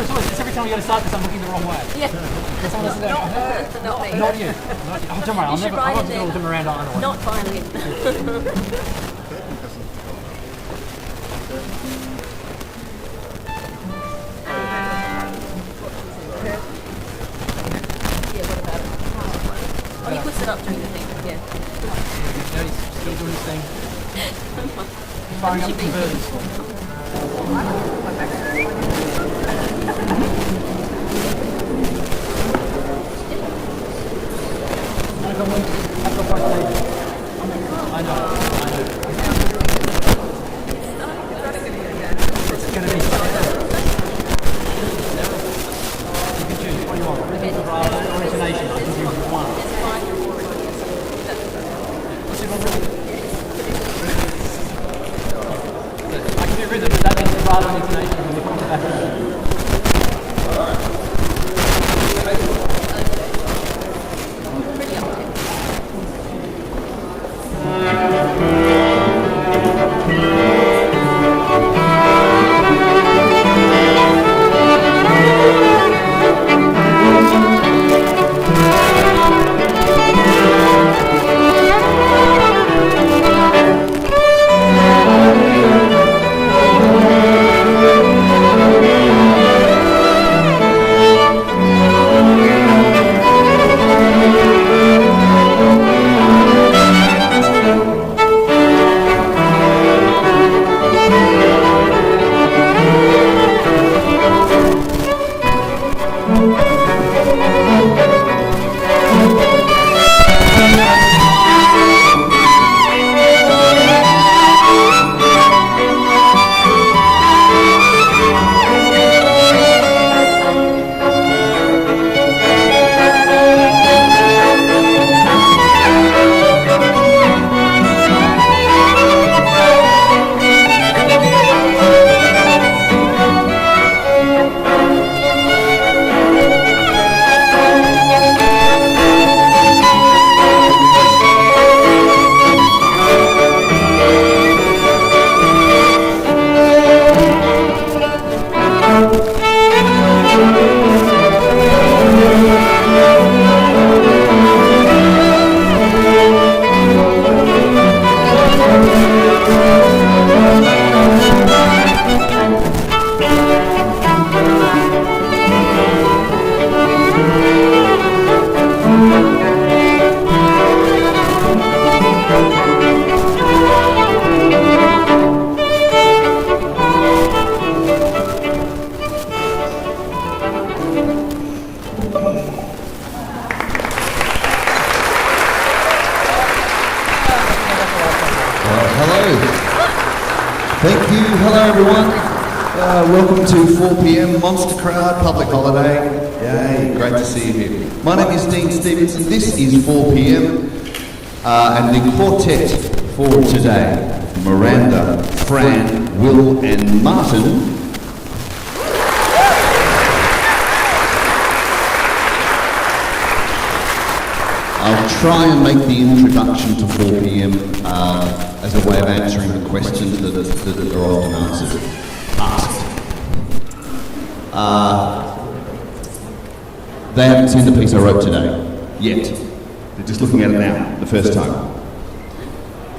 it's every time we go to start this, I'm looking the wrong way. Yeah. Someone else is there. Not her, not me. Not you. Oh, don't worry, I'll never do them around either. Not violin. Oh, he puts it up during the thing, yeah. Yeah, he's still doing his thing. Firing up converters. I know. It's going to be you can choose what you want. Rhythm, vibrato, or intonation. I can choose one. I can do rhythm, but that means vibrato and intonation when you come back. Thank you. Hello, everyone. Welcome to 4 p.m. Monster Crowd Public Holiday. Yay, great to see you here. My name is Dean Stevenson. This is 4 p.m. And the quartet for today, Miranda, Fran, Will and Martin, I'll try and make the introduction to 4 p.m. As a way of answering the questions that are often asked. They haven't seen the piece I wrote today, yet. They're just looking at it now, the first time.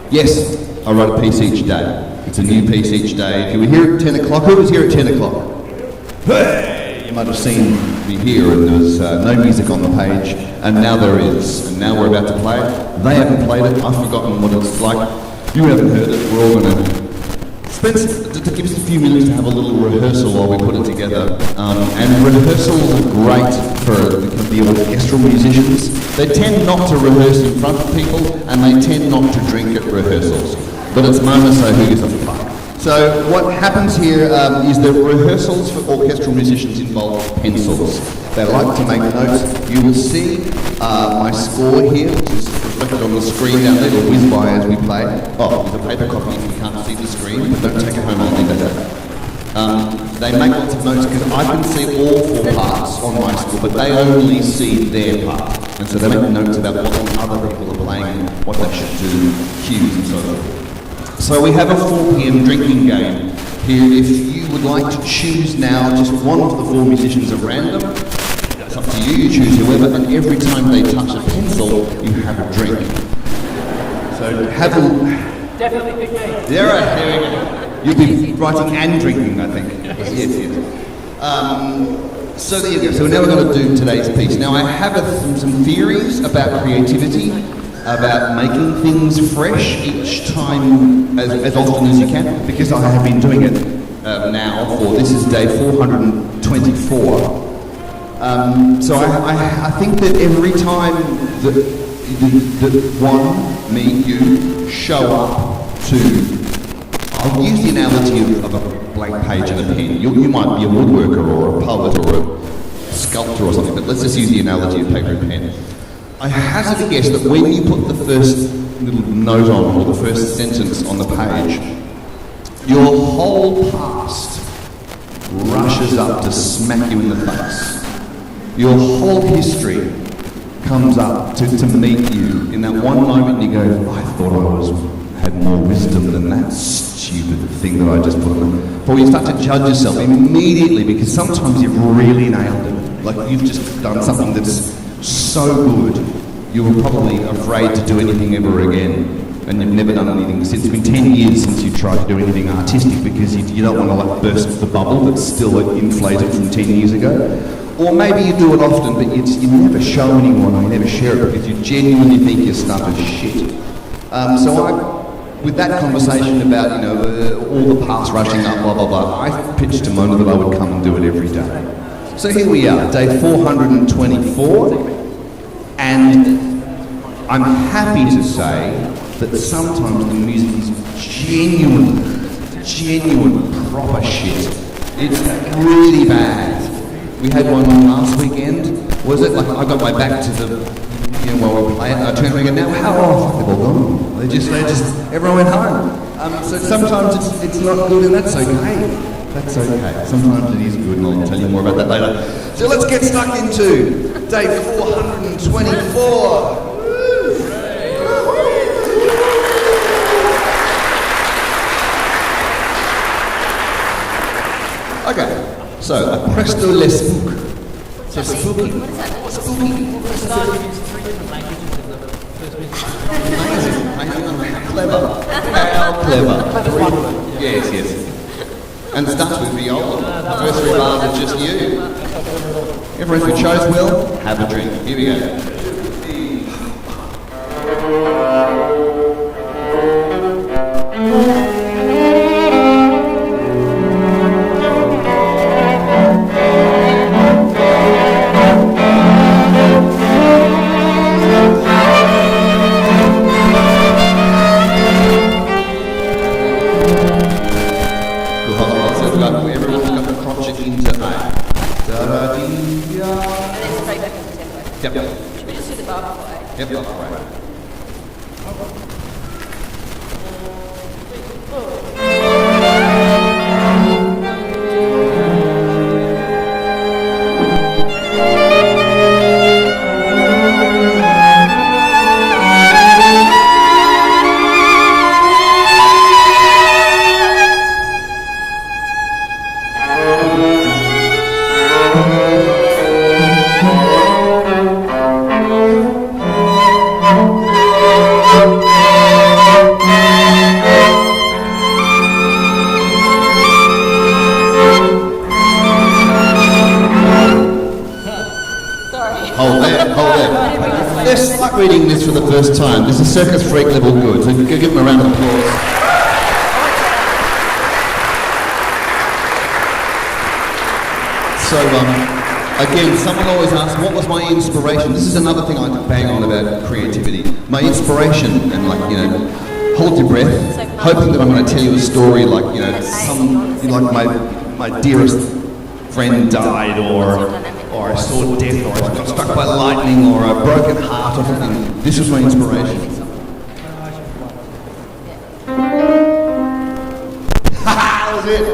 Yes, I write a piece each day. It's a new piece each day. If you were here at 10 o'clock, who was here at 10 o'clock? Hey! You might have seen me here and there was no music on the page, and now there is. And now we're about to play it. They haven't played it. I've forgotten what it's like. You haven't heard it. We're all going to give us a few minutes to have a little rehearsal while we put it together. And rehearsals are great for the orchestral musicians. They tend not to rehearse in front of people, and they tend not to drink at rehearsals. But it's Mona, so who gives a fuck? So what happens here is that rehearsals for orchestral musicians involve pencils. They like to make notes. You will see my score here, which is reflected on the screen down there. It'll whiz by as we play. Oh, there's a paper copy if you can't see the screen, but don't take it home, I'll leave that out. They make lots of notes because I can see all 4 parts on my score, but they only see their part. And so they make notes about what other people are playing, what they should do, cues and so on. So we have a 4 p.m. drinking game here. If you would like to choose now just one of the four musicians at random, it's up to you. You choose whoever, and every time they touch a pencil, you have a drink. So have a... Definitely pick me. There we go. You'll be writing and drinking, I think. Yes. So there you go. So now we're going to do today's piece. Now I have some theories about creativity, about making things fresh each time, as often as you can, because I have been doing it now for, this is day 424. So I think that every time that one, me, you, show up to, I'll use the analogy of a blank page and a pen. You might be a woodworker or a poet or a sculptor or something, but let's just use the analogy of paper and pen. I hazard a guess that when you put the first little note on, or the first sentence on the page, your whole past rushes up to smack you in the face. Your whole history comes up to meet you in that one moment. You go, I thought I had more wisdom than that stupid thing that I just put on. But you start to judge yourself immediately, because sometimes you've really nailed it. Like you've just done something that's so good, you were probably afraid to do anything ever again, and you've never done anything since. It's been 10 years since you tried to do anything artistic, because you don't want to like burst the bubble that's still inflated from 10 years ago. Or maybe you do it often, but you never show anyone, or you never share it because you genuinely think your stuff is shit. With that conversation about, all the past rushing up, blah, blah, blah, I pitched to Mona that I would come and do it every day. So here we are, day 424, and I'm happy to say that sometimes the music is genuine proper shit. It's really bad. We had one last weekend, was it? Like I got my back to the, while we were playing, and I turned around and go, now how off? They've all gone. They just, everyone went home. So sometimes it's not good, and that's okay. That's okay. Sometimes it is good, and I'll tell you more about that later. So let's get stuck into day 424. Okay, so a presto le spook. So spooky. Spooky. Amazing. Clever. Clever. Yes. And it starts with viola. The first three bars are just you. Everyone who chose will have a drink. Here we go. Everyone's got the crotchet into A. Da-da-dee-ya. And then straight back into tempo. Yep. Should we just do the bar before? Yep, that's right. Hold there. They're slut reading this for the first time. This is circus freak level good, so give them a round of applause. So, again, someone always asks, what was my inspiration? This is another thing I bang on about creativity. My inspiration, and hold your breath, hoping that I'm going to tell you a story like, my dearest friend died, or I saw death, or I got struck by lightning, or a broken heart, or something. This was my inspiration. That was it.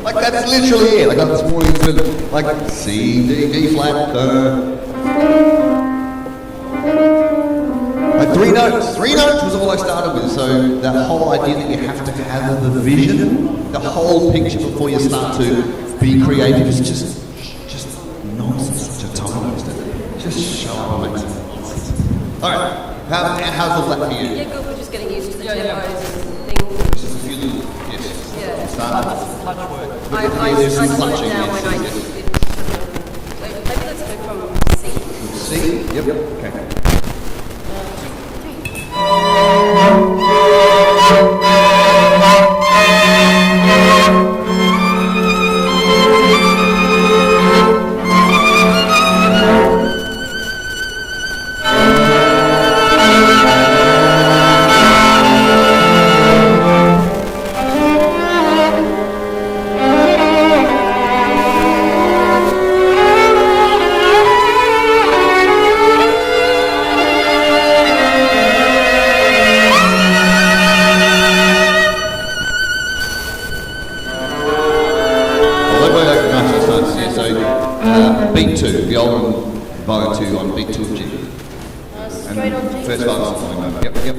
Like that's literally it. I got this morning with like C, D, D flat. I three notes. Three notes was all I started with. So that whole idea that you have to have the vision, the whole picture before you start to be creative is just nonsense. Such a time waster. Just show up and make some nonsense. All right. How's all that for you? Yeah, good. We're just getting used to the tempos and things. Just a few little yes. Yeah. Start. Touch work. I There's some slow touching, down yes, when I yes. do it. Maybe let's go from C. See? Yep. Okay. Beat 2, the old one, violin 2 on beat 2 of G. Straight on G. First violin something like that. Yep.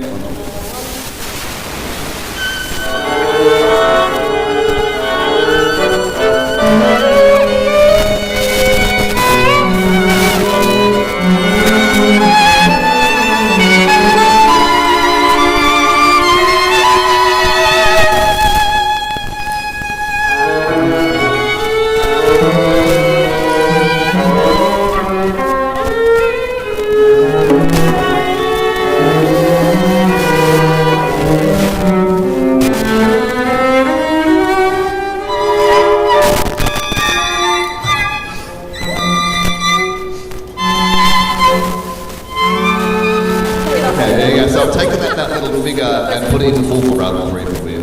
So I've taken that little figure and put it into full vibrato for you.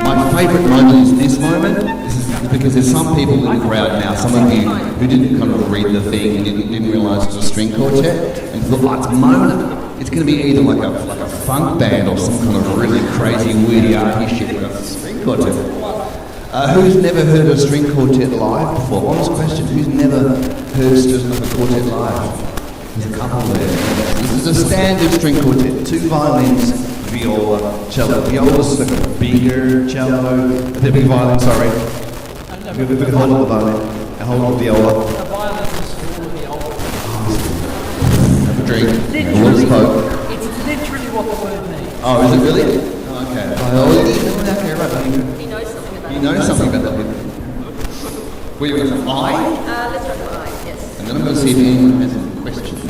My favourite moment is this moment. This is because there's some people in the crowd now, some of you who didn't kind of read the thing and didn't realise it was a string quartet, and thought, oh, it's a moment. It's going to be either like a funk band or some kind of really crazy, weirdy, arty shit, but it's a string quartet. Who's never heard a string quartet live before? Honest question. Who's never heard a quartet live? There's a couple there. This is a standard string quartet. 2 violins, viola, cello. Viola's like a bigger cello. The big violin, sorry. We can hold the violin and hold the viola. The violin is smaller than the old. Have a drink. It's literally what the word means. Oh, is it really? Oh, okay. Viola. Okay, right. He knows something about You know something about that. Were you going to say I? Let's try the I, yes. And then I'm going to see if anyone has any questions.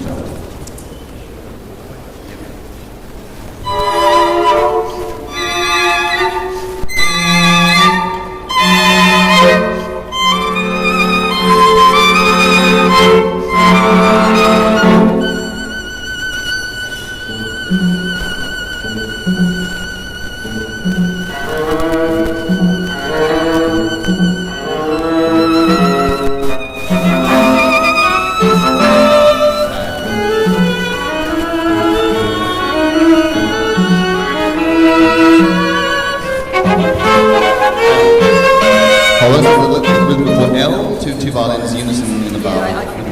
L, two violins, unison in the bar. Yeah, I can do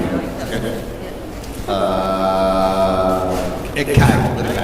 Okay. K, letter K.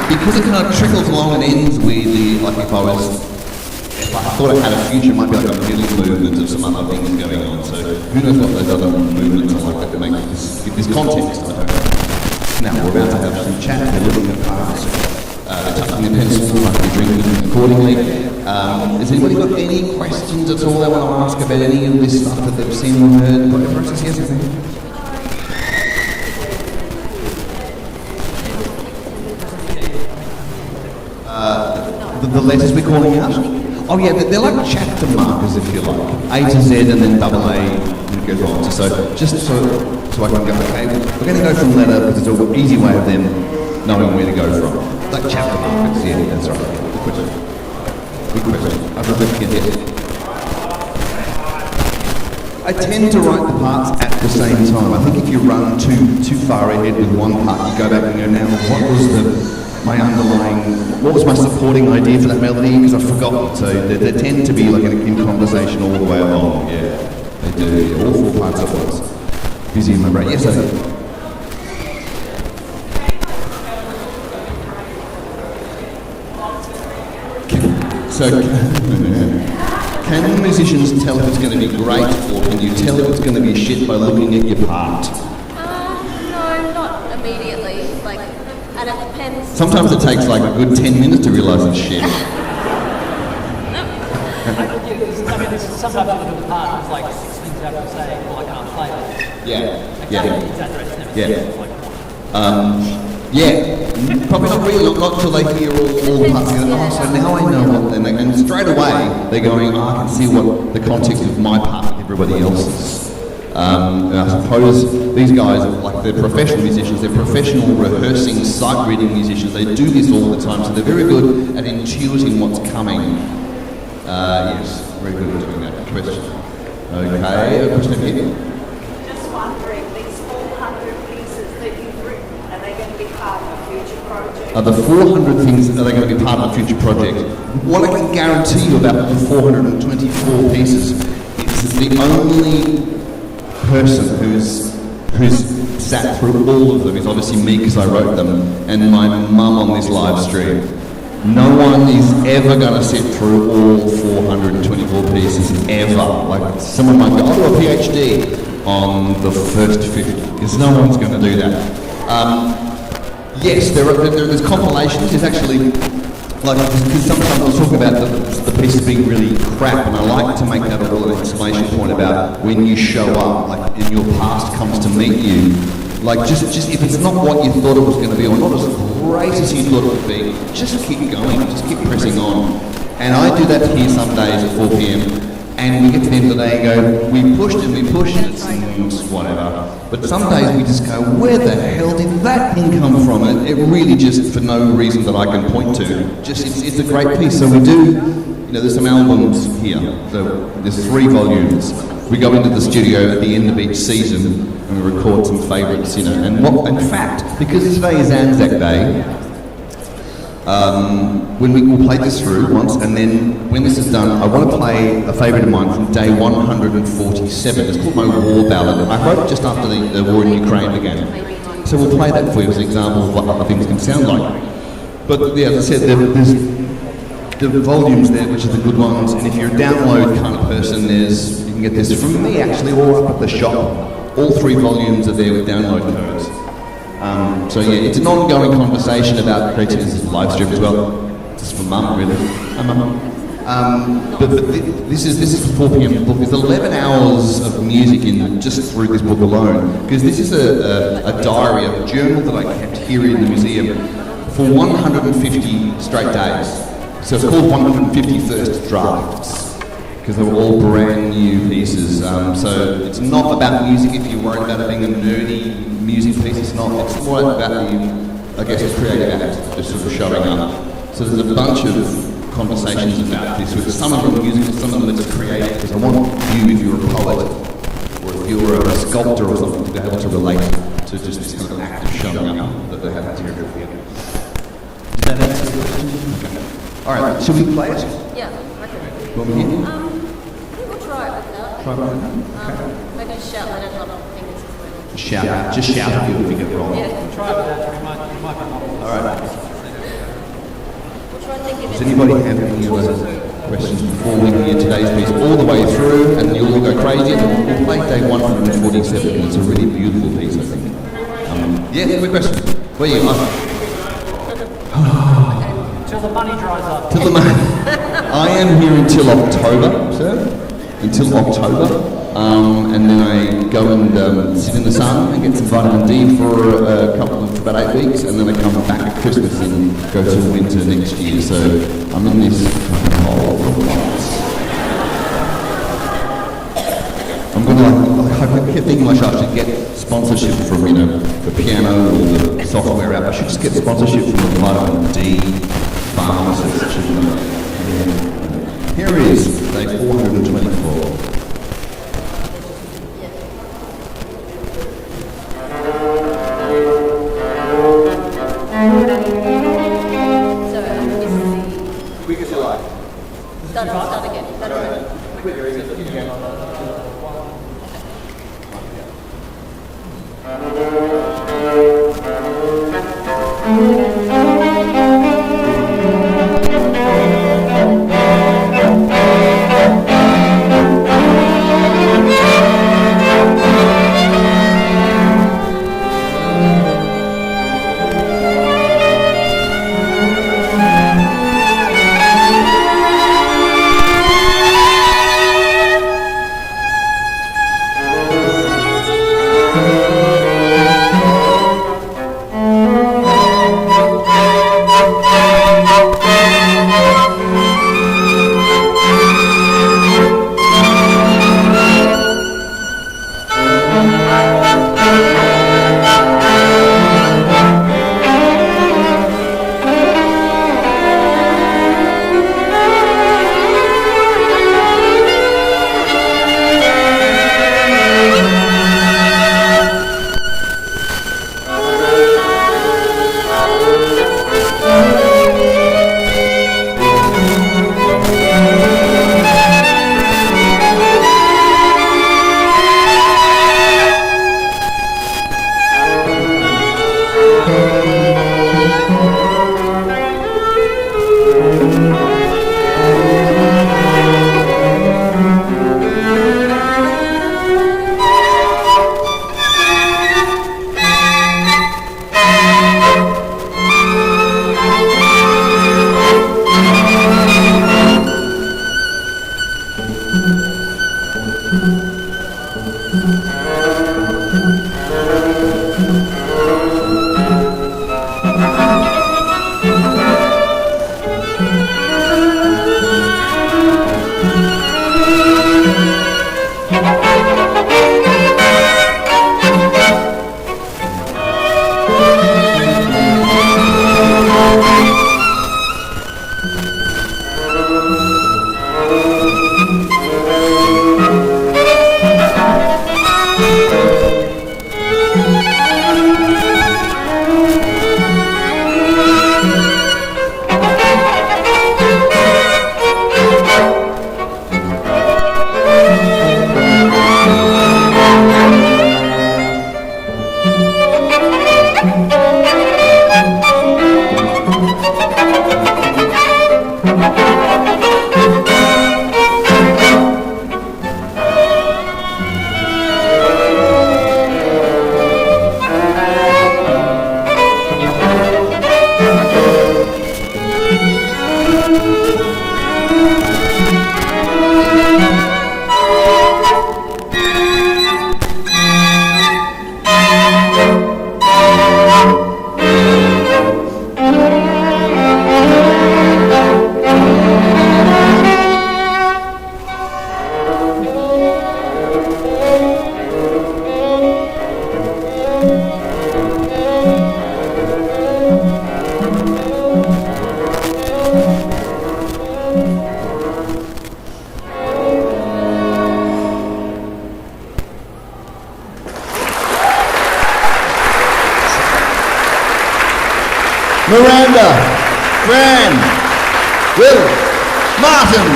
because it kind of trickles along and ends weirdly, like if I thought it had a future, it might be like a middle movement of some other things going on. So who knows what those other movements are like that make this context, I don't know. Now we're about to have some chat, we're looking at parts, they're touching their pencils, might be drinking accordingly. Has anybody got any questions at all they want to ask about any of this stuff that they've seen or heard? Process, yes, I think. The letters we're calling out? Oh yeah, they're like chapter markers, if you like. A to Z and then double A, and it goes on. So just so I can go, okay, we're going to go from letter, because it's an easy way of them knowing where to go from. Like chapter markers, yeah, that's right. Good question. Good question. I've got a good kid here. I tend to write the parts at the same time. I think if you run too far ahead with one part, you go back and go, now what was my supporting idea for that melody? Because I've forgotten. So they tend to be like in conversation all the way along. Yeah, they do. Yeah, all four parts at once. Busy in my brain. Yes, I do. Can musicians tell if it's going to be great, or can you tell if it's going to be shit by looking at your part? No, not immediately. And it depends. Sometimes it takes like a good 10 minutes to realise it's shit. Sometimes I look at the part, it's like 6 things I have to say, well, I can't play it. Probably not really, not until they hear all the parts together. Oh, so now I know what, and straight away they're going, I can see what the context of my part with everybody else's. And I suppose these guys, like they're professional musicians, they're professional rehearsing, sight reading musicians. They do this all the time, so they're very good at intuiting what's coming. Yes, very good at doing that. Question. Okay, a question here. Just wondering, these 400 pieces that you've written, are they going to be part of a future project? The 400 things, are they going to be part of a future project? What I can guarantee you about the 424 pieces is the only person who's sat through all of them is obviously me, because I wrote them, and my mum on this live stream. No one is ever going to sit through all 424 pieces ever. Like someone might go, I'll do a PhD on the first 50, because no one's going to do that. Yes, there's compilations. There's actually, like, because sometimes I'll talk about the pieces being really crap, and I like to make that a little exclamation point about when you show up, like, and your past comes to meet you. Like, just if it's not what you thought it was going to be, or not as great as you thought it would be, just keep going, just keep pressing on. And I do that here some days at 4 p.m, and we get to the end of the day and go, we pushed and it's whatever. But some days we just go, where the hell did that thing come from? And it really just, for no reason that I can point to, just it's a great piece. So we do, there's some albums here. So there's 3 volumes. We go into the studio at the end of each season and we record some favourites, And in fact, because today is Anzac Day, when we'll play this through once, and then when this is done, I want to play a favourite of mine from day 147. It's called my war ballad. I wrote it just after the war in Ukraine began. So we'll play that for you as an example of what other things can sound like. But yeah, as I said, there's the volumes there, which are the good ones, and if you're a download kind of person, you can get this from me actually, or up at the shop. All 3 volumes are there with download codes. So yeah, it's an ongoing conversation about creativity. This is a live stream as well. Just for mum, really. Hi, mum. But this is the 4 p.m. book. There's 11 hours of music just through this book alone, because this is a diary, a journal that I kept here in the museum for 150 straight days. So it's called 150 First Drafts, because they were all brand new pieces. So it's not about music if you're worried about it being a nerdy music piece. It's not. It's more about the creative act, just sort of showing up. So there's a bunch of conversations about this, with some of them musical, some of them it's creative, because I want you, if you're a poet, or if you're a sculptor or something, to be able to relate to just this kind of act of showing up that they have material for you. Does that answer the question? Okay. All right, should we play it? Yeah, okay. Want me here? I think we'll try it with that. Try it with that? Okay. Maybe shout that out loud. Just shout if you get it wrong. Yeah. Try it with that, you might be wrong. All right. Does anybody have any other questions before we hear today's piece all the way through and you'll all go crazy? And we'll play day 147 and it's a really beautiful piece, I think. Yeah, quick question. Where are you? Till the money dries up. Till the money. I am here until October, sir. Until October. And then I go and sit in the sun and get some vitamin D for about 8 weeks, and then I come back at Christmas and go to winter next year. So I'm in this hole for months. I'm gonna I kept thinking myself I should get sponsorship from the piano or the software app. I should just get sponsorship from the vitamin D pharmacist. Here it is, day 424. Start again. Miranda, Fran, Will, Martin.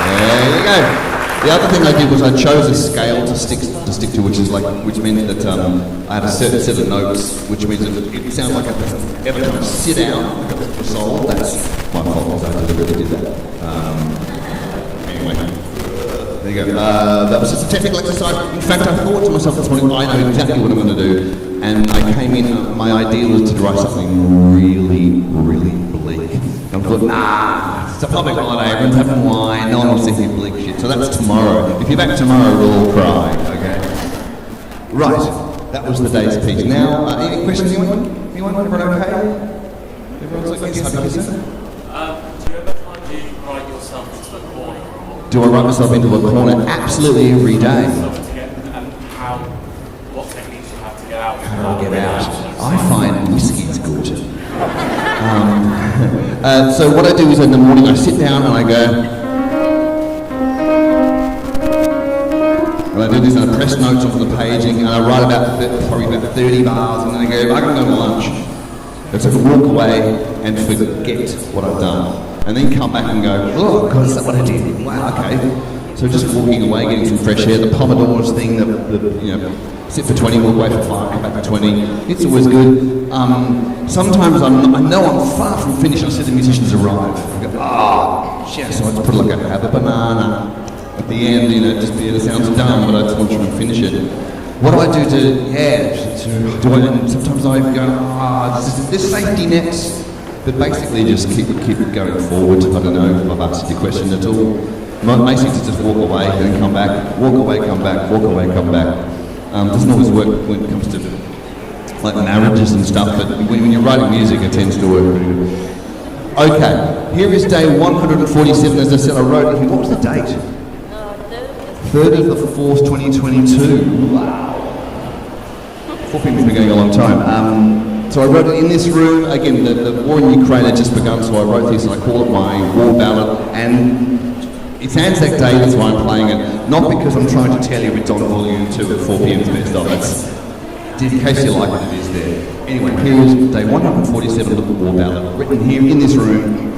There you go. The other thing I did was I chose a scale to stick to, which meant that I had a certain set of notes, which means that it sounds like every time I sit down, like a soul. That's my fault, because I deliberately did that. Anyway, there you go. That was just a technical exercise. In fact, I thought to myself this morning, I know exactly what I'm going to do, and I came in. My idea was to write something really, really bleak. And I thought, nah, it's a public holiday, everyone's having wine, no one wants to hear bleak shit. So that's tomorrow. If you're back tomorrow, we'll all cry, okay? Right, that was the day's piece. Now, any questions, anyone? Everyone okay? Everyone's like, yes, happy to. Do you ever find you write yourself into a corner? Do I write myself into a corner? Absolutely every day. And what techniques you have to get out? How do I get out? I find whiskey's good. So what I do is in the morning I sit down and I go, and I do this and I press notes onto the paging and I write probably about 30 bars and then I go, I can go to lunch. So I can walk away and forget what I've done. And then come back and go, oh, God, is that what I did? Wow, okay. So just walking away, getting some fresh air, the Pomodoro's thing, sit for 20, walk away for 5, come back for 20. It's always good. Sometimes I know I'm far from finished. I see the musicians arrive. I go, shit. So I just put like have a banana at the end, it sounds dumb, but I just want you to finish it. What do I do and sometimes I go, this safety nets. But basically just keep it going forward. I don't know if I've answered your question at all. Basically just walk away, then come back, walk away, come back, walk away, come back. Doesn't always work when it comes to like marriages and stuff, but when you're writing music it tends to work really good. Okay, here is day 147. As I said, I wrote it here. What was the date? 3rd of the 4th, 2022. Wow. 4 people's been going a long time. So I wrote it in this room. Again, the war in Ukraine had just begun, so I wrote this and I call it my war ballad. And it's Anzac Day, that's why I'm playing it. Not because I'm trying to tell you it's on volume 2 at 4 p.m. best of. It's, in case you like it, it is there. Anyway, here is day 147 of the war ballad, written here in this room.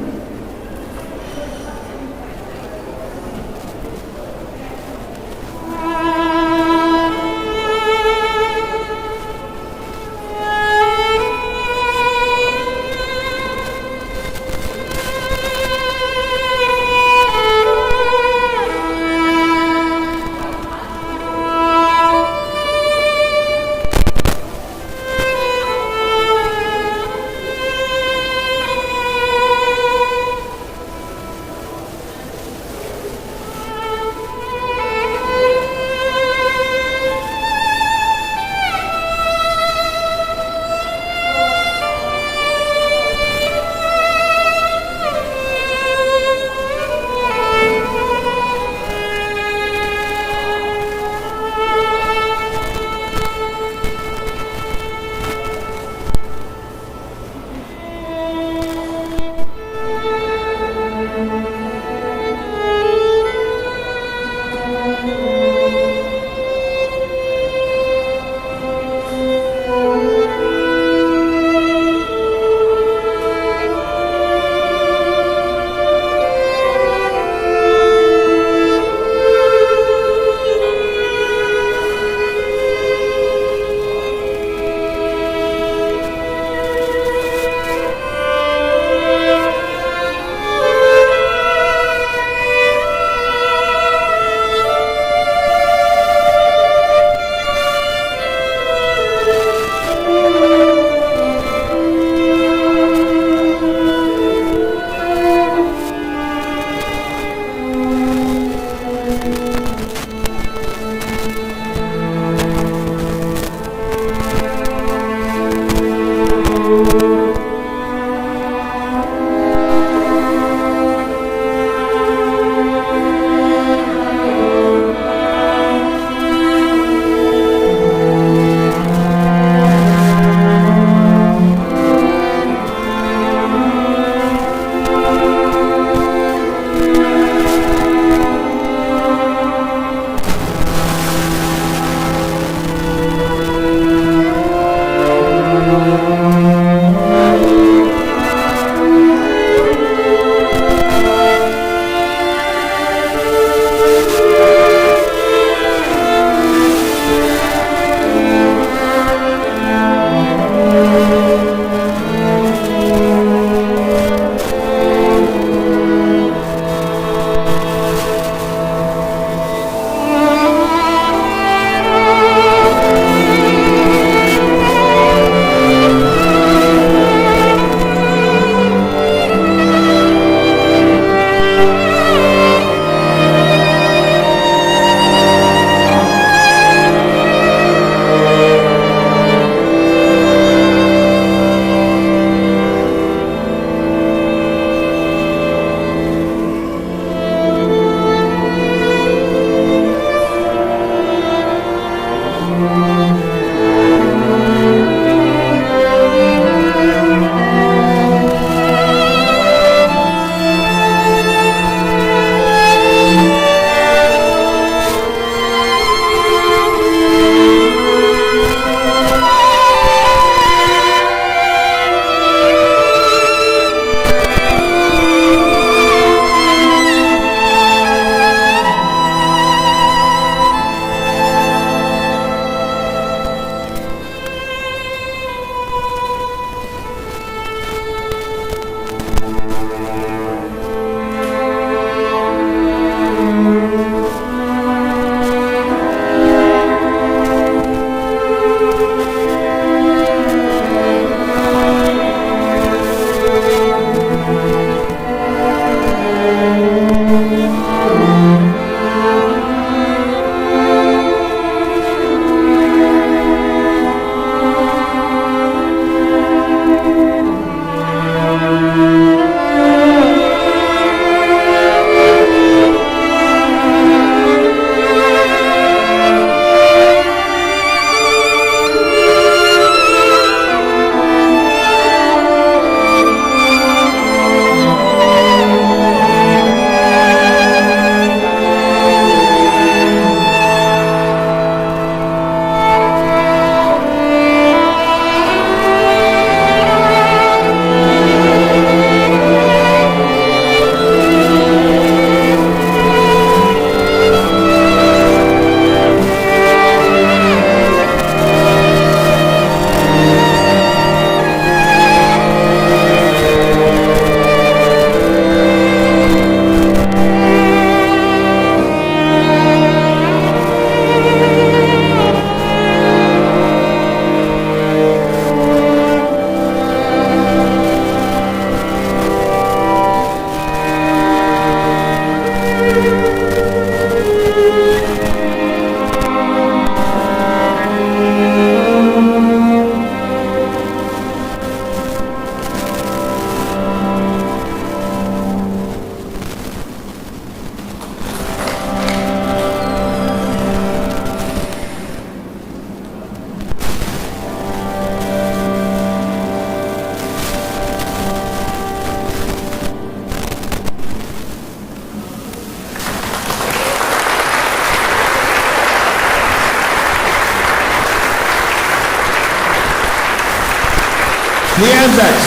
The Anzacs.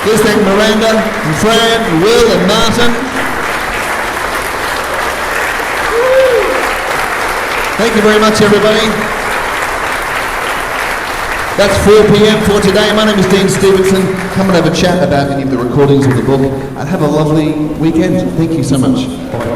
Please thank Miranda and Fran and Will and Martin. Thank you very much, everybody. That's 4 p.m. for today. My name is Dean Stevenson. Come and have a chat about any of the recordings of the book and have a lovely weekend. Thank you so much. Bye.